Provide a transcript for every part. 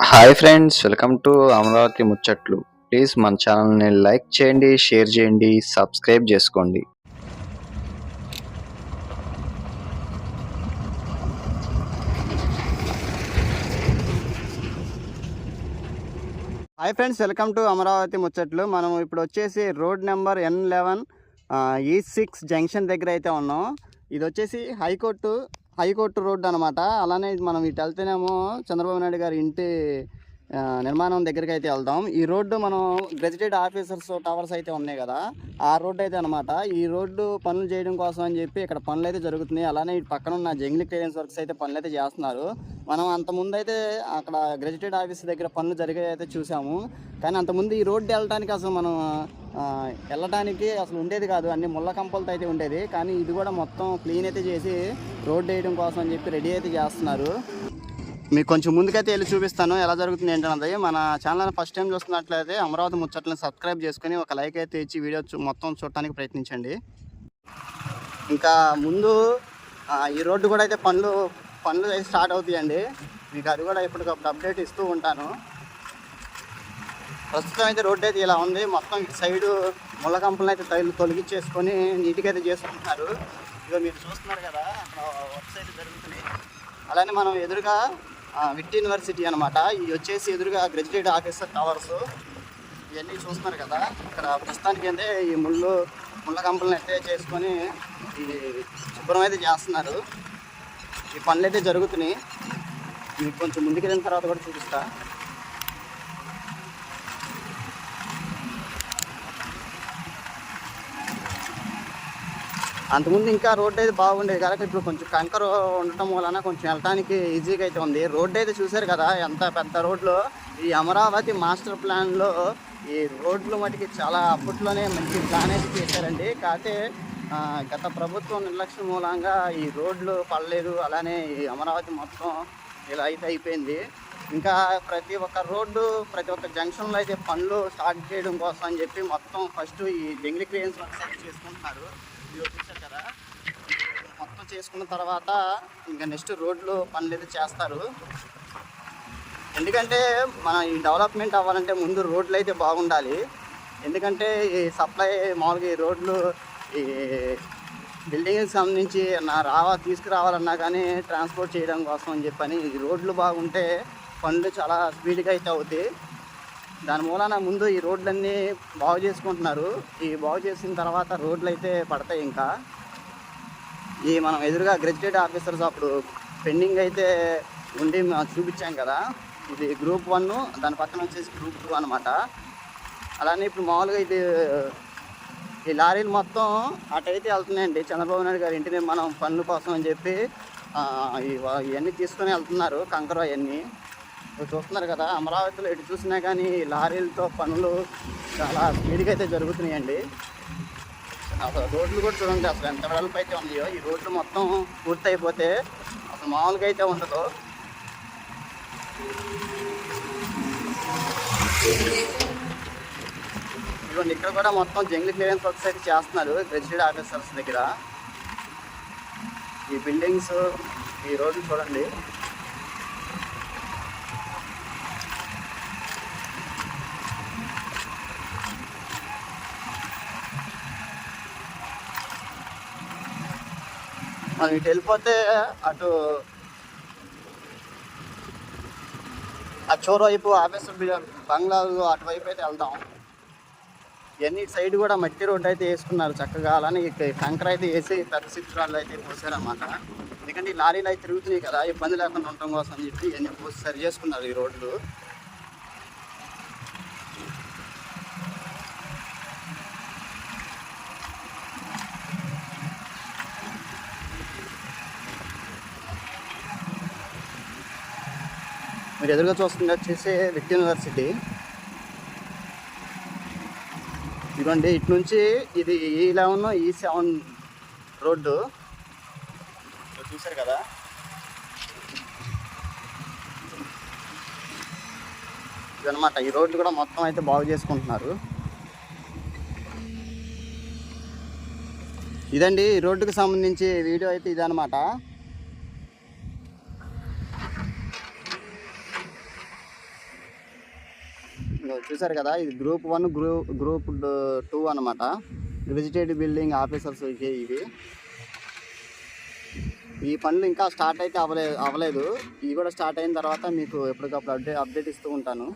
Hi friends, welcome to Amaravati ముచ్చట్లు. Please మన ఛానల్ని లైక్ చేయండి, షేర్ చేయండి, సబ్స్క్రైబ్ చేసుకోండి. Hi friends, welcome to Amaravati ముచ్చట్లు. మనం ఇప్పుడు వచ్చేసి road number N11 E6 junction దగ్గర అయితే ఉన్నాం. ఇది వచ్చేసి హైకోర్టు రోడ్డు అనమాట. అలానే మనం ఇటు వెళ్తేనేమో చంద్రబాబు నాయుడు గారి ఇంటి నిర్మాణం దగ్గరికి అయితే వెళ్దాం. ఈ రోడ్డు మనం గెజిటెడ్ ఆఫీసర్స్ టవర్స్ అయితే ఉన్నాయి కదా, ఆ రోడ్డు అయితే అనమాట. ఈ రోడ్డు పనులు చేయడం కోసం అని చెప్పి ఇక్కడ పనులు అయితే జరుగుతున్నాయి. అలానే ఇటు పక్కన ఉన్న జంగిలీ క్లియరెన్స్ వర్క్స్ అయితే పనులు అయితే చేస్తున్నారు. మనం అంతకుముందు అయితే అక్కడ గెజిటెడ్ ఆఫీస్ దగ్గర పనులు జరిగే అయితే చూసాము. కానీ అంతకుముందు ఈ రోడ్డు వెళ్ళడానికి అసలు మనం వెళ్ళడానికి అసలు ఉండేది కాదు, అన్ని ముళ్ళ కంపలతో అయితే ఉండేది. కానీ ఇది కూడా మొత్తం క్లీన్ అయితే చేసి రోడ్డు వేయడం కోసం అని చెప్పి రెడీ అయితే చేస్తున్నారు. మీకు కొంచెం ముందుకైతే వెళ్ళి చూపిస్తాను ఎలా జరుగుతుంది ఏంటన్నది. మన ఛానల్ ఫస్ట్ టైం చూస్తున్నట్లయితే అమరావతి ముచ్చట్లను సబ్స్క్రైబ్ చేసుకుని ఒక లైక్ అయితే ఇచ్చి వీడియో మొత్తం చూడటానికి ప్రయత్నించండి. ఇంకా ముందు ఈ రోడ్డు కూడా అయితే పనులు అయితే స్టార్ట్ అవుతాయండి. మీకు అది కూడా ఎప్పటికప్పుడు అప్డేట్ ఇస్తూ ఉంటాను. ప్రస్తుతం అయితే రోడ్డు అయితే ఇలా ఉంది. మొత్తం ఇటు సైడు ముళ్ళ కంపలను అయితే తొలగించేసుకొని నీట్గా అయితే చేసుకుంటున్నారు. ఇక మీరు చూస్తున్నారు కదా, అక్కడ వర్క్స్ అయితే జరుగుతున్నాయి. అలానే మనం ఎదురుగా విట్ యూనివర్సిటీ అనమాట. ఇది వచ్చేసి ఎదురుగా గెజిటెడ్ ఆఫీసర్ టవర్స్ ఇవన్నీ చూస్తున్నారు కదా. ఇక్కడ ప్రస్తుతానికి అయితే ఈ ముళ్ళ కంపలను అయితే చేసుకొని ఈ శుభ్రం అయితే చేస్తున్నారు. ఈ పనులు అయితే జరుగుతున్నాయి. మీకు కొంచెం ముందుకు వెళ్ళిన తర్వాత కూడా చూపిస్తా. అంతకుముందు ఇంకా రోడ్డు అయితే బాగుండేది కదా, ఇప్పుడు కొంచెం కంకర ఉండటం వలన కొంచెం వెళ్ళటానికి ఈజీగా అయితే ఉంది. రోడ్డు అయితే చూశారు కదా ఎంత పెద్ద రోడ్లు. ఈ అమరావతి మాస్టర్ ప్లాన్లో ఈ రోడ్లు మటుకి చాలా అప్పట్లోనే మంచి ప్లాన్ అయితే చేశారండి. కాకపోతే గత ప్రభుత్వం నిర్లక్ష్యం మూలంగా ఈ రోడ్లు పడలేదు. అలానే ఈ అమరావతి మొత్తం ఇలా అయితే అయిపోయింది. ఇంకా ప్రతి ఒక్క రోడ్డు ప్రతి ఒక్క జంక్షన్లో అయితే పనులు స్టార్ట్ చేయడం కోసం అని చెప్పి మొత్తం ఫస్ట్ ఈ జంగిలీ క్లియరెన్స్ వర్క్స్ అయితే చేసుకుంటున్నారు. చూపించారు కదా, మొత్తం చేసుకున్న తర్వాత ఇంకా నెక్స్ట్ రోడ్లు పనులు అయితే చేస్తారు. ఎందుకంటే మన ఈ డెవలప్మెంట్ అవ్వాలంటే ముందు రోడ్లు అయితే బాగుండాలి. ఎందుకంటే ఈ సప్లై మామూలుగా ఈ రోడ్లు ఈ బిల్డింగ్కి సంబంధించి తీసుకురావాలన్నా కానీ ట్రాన్స్పోర్ట్ చేయడం కోసం అని చెప్పని ఈ రోడ్లు బాగుంటే పనులు చాలా స్పీడ్గా అయితే అవుతాయి. దాని మూలాన ముందు ఈ రోడ్లన్నీ బాగు చేసుకుంటున్నారు. ఈ బాగు చేసిన తర్వాత రోడ్లు అయితే పడతాయి. ఇంకా ఈ మనం ఎదురుగా గెజిటెడ్ ఆఫీసర్స్ అప్పుడు పెండింగ్ అయితే ఉండి చూపించాం కదా, ఇది గ్రూప్ 1, దాని పక్కన వచ్చేసి గ్రూప్ 2 అనమాట. అలానే ఇప్పుడు మామూలుగా ఇది ఈ లారీలు మొత్తం అటైతే వెళ్తున్నాయండి. చంద్రబాబు నాయుడు గారి ఇంటి నిర్మాణం పనుల కోసం అని చెప్పి ఇవన్నీ తీసుకొని వెళ్తున్నారు, కంకర అవన్నీ చూస్తున్నారు కదా. అమరావతిలో ఎటు చూసినా కానీ లారీలతో పనులు చాలా స్పీడ్గా అయితే జరుగుతున్నాయండి. అసలు రోడ్లు కూడా చూడండి అసలు ఎంత వెడల్పు అయితే ఉన్నాయో. ఈ రోడ్లు మొత్తం పూర్తయిపోతే అసలు మామూలుగా అయితే ఉండదు. ఇదిగోండి ఇక్కడ కూడా మొత్తం జంగిలీ క్లియరెన్స్ వర్క్స్ అయితే చేస్తున్నారు గెజిటెడ్ ఆఫీసర్స్ దగ్గర. ఈ బిల్డింగ్స్ ఈ రోడ్లు చూడండి. మనం ఇటు వెళ్ళిపోతే అటు ఆ చోరు వైపు ఆఫీసర్ బంగ్లాలు అటువైపు అయితే వెళ్దాం. ఇవన్నీ సైడ్ కూడా మట్టి రోడ్డు అయితే వేసుకున్నారు చక్కగా. అలానే కంకర అయితే వేసి పెద్ద చిత్రాలు అయితే పోసారన్నమాట. ఎందుకంటే ఈ లారీలు అయితే తిరుగుతున్నాయి కదా, ఇబ్బంది లేకుండా ఉండటం కోసం అని చెప్పి ఇవన్నీ పోసి సరి చేసుకున్నారు ఈ రోడ్లు. మీరు ఎదురుగా చూస్తుంది వచ్చేసి విట్ యూనివర్సిటీ. ఇదిగోండి ఇటు నుంచి ఇది E11 E7 రోడ్డు చూసారు కదా. ఇదనమాట ఈ రోడ్డు కూడా మొత్తం అయితే బాగు చేసుకుంటున్నారు. ఇదండి ఈ రోడ్డుకి సంబంధించి వీడియో అయితే ఇదనమాట. చూసారు కదా, ఇది గ్రూప్ 1 గ్రూప్ 2 అనమాట. వెజిటేటివ్ బిల్డింగ్ ఆఫీసర్స్ ఇవి. ఈ పనులు ఇంకా స్టార్ట్ అయితే అవ్వలేదు. ఇవి కూడా స్టార్ట్ అయిన తర్వాత మీకు ఎప్పటికప్పుడు అప్డేట్ ఇస్తూ ఉంటాను.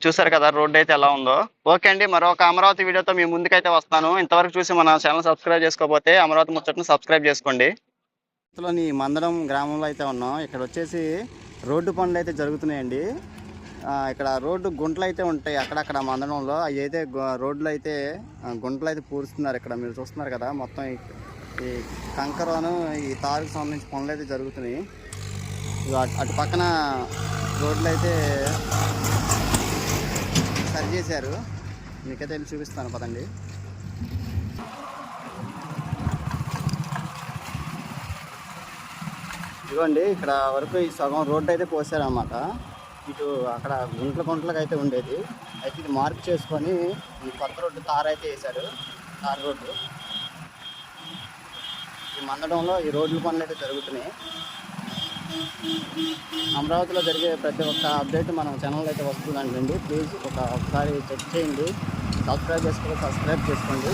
చూసారు కదా రోడ్ అయితే ఎలా ఉందో. ఓకే అండి, మరొక అమరావతి వీడియోతో మీ ముందుకైతే వస్తాను. ఇంతవరకు చూసి మన ఛానల్ సబ్స్క్రైబ్ చేసుకోకపోతే అమరావతి ముచ్చట్ను సబ్స్క్రైబ్ చేసుకోండి. లోని మందడం గ్రామంలో అయితే ఉన్నాం. ఇక్కడ వచ్చేసి రోడ్డు పనులు అయితే జరుగుతున్నాయండి. ఇక్కడ రోడ్డు గుంటలు అయితే ఉంటాయి అక్కడక్కడ మందడంలో. అవి అయితే రోడ్లు అయితే గుంటలు అయితే పూరుస్తున్నారు. ఇక్కడ మీరు చూస్తున్నారు కదా, మొత్తం ఈ కంకరను ఈ తారుకు సంబంధించి పనులు అయితే జరుగుతున్నాయి. అటు పక్కన రోడ్లు అయితే సరి చేశారు. మీకైతే వెళ్ళి చూపిస్తాను పదండి. ఇదిగోండి, ఇక్కడ వరకు ఈ సగం రోడ్డు అయితే పోసారన్నమాట. ఇటు అక్కడ గుంటలకు అయితే ఉండేది. అయితే ఇది మార్పు చేసుకొని ఈ కొత్త రోడ్డు తార్ అయితే వేశారు. తార్ రోడ్డు ఈ మందడంలో ఈ రోడ్ల పనులు అయితే జరుగుతున్నాయి. అమరావతిలో జరిగే ప్రతి ఒక్క అప్డేట్ మన ఛానల్ అయితే వస్తుందండి. ప్లీజ్ ఒకసారి చెక్ చేయండి. సబ్స్క్రైబ్ చేసుకోండి.